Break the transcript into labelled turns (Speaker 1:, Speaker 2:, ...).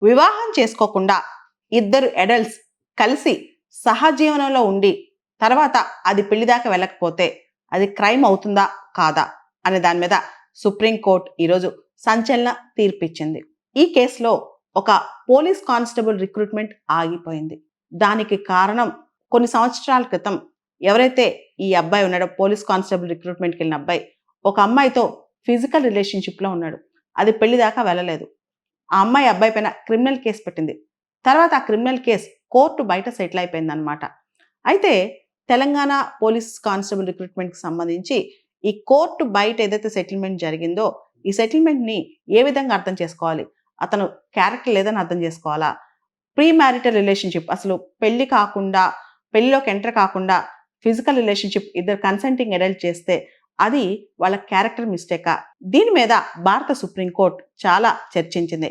Speaker 1: వివాహం చేసుకోకుండా ఇద్దరు అడల్ట్స్ కలిసి సహజీవనంలో ఉండి తర్వాత అది పెళ్లి దాకా వెళ్ళకపోతే అది క్రైమ్ అవుతుందా కాదా అనే దాని మీద సుప్రీంకోర్టు ఈరోజు సంచలన తీర్పిచ్చింది. ఈ కేసులో ఒక పోలీస్ కానిస్టేబుల్ రిక్రూట్మెంట్ ఆగిపోయింది. దానికి కారణం కొన్ని సంవత్సరాల క్రితం ఎవరైతే ఈ అబ్బాయి ఉన్నాడో, పోలీస్ కానిస్టేబుల్ రిక్రూట్మెంట్కి వెళ్ళిన అబ్బాయి ఒక అమ్మాయితో ఫిజికల్ రిలేషన్షిప్లో ఉన్నాడు. అది పెళ్లి దాకా వెళ్ళలేదు. ఆ అమ్మాయి అబ్బాయి పైన క్రిమినల్ కేసు పెట్టింది. తర్వాత ఆ క్రిమినల్ కేసు కోర్టు బయట సెటిల్ అయిపోయిందనమాట. అయితే తెలంగాణ పోలీస్ కానిస్టేబుల్ రిక్రూట్మెంట్కి సంబంధించి ఈ కోర్టు బయట ఏదైతే సెటిల్మెంట్ జరిగిందో, ఈ సెటిల్మెంట్ని ఏ విధంగా అర్థం చేసుకోవాలి? అతను క్యారెక్టర్ లేదని అర్థం చేసుకోవాలా? ప్రీ మ్యారిటల్ రిలేషన్షిప్, అసలు పెళ్లి కాకుండా, పెళ్లిలోకి ఎంటర్ కాకుండా ఫిజికల్ రిలేషన్షిప్ ఇద్దరు కన్సెంటింగ్ అడల్ట్ చేస్తే అది వాళ్ళ క్యారెక్టర్ మిస్టేకా? దీని మీద భారత సుప్రీంకోర్టు చాలా చర్చించింది.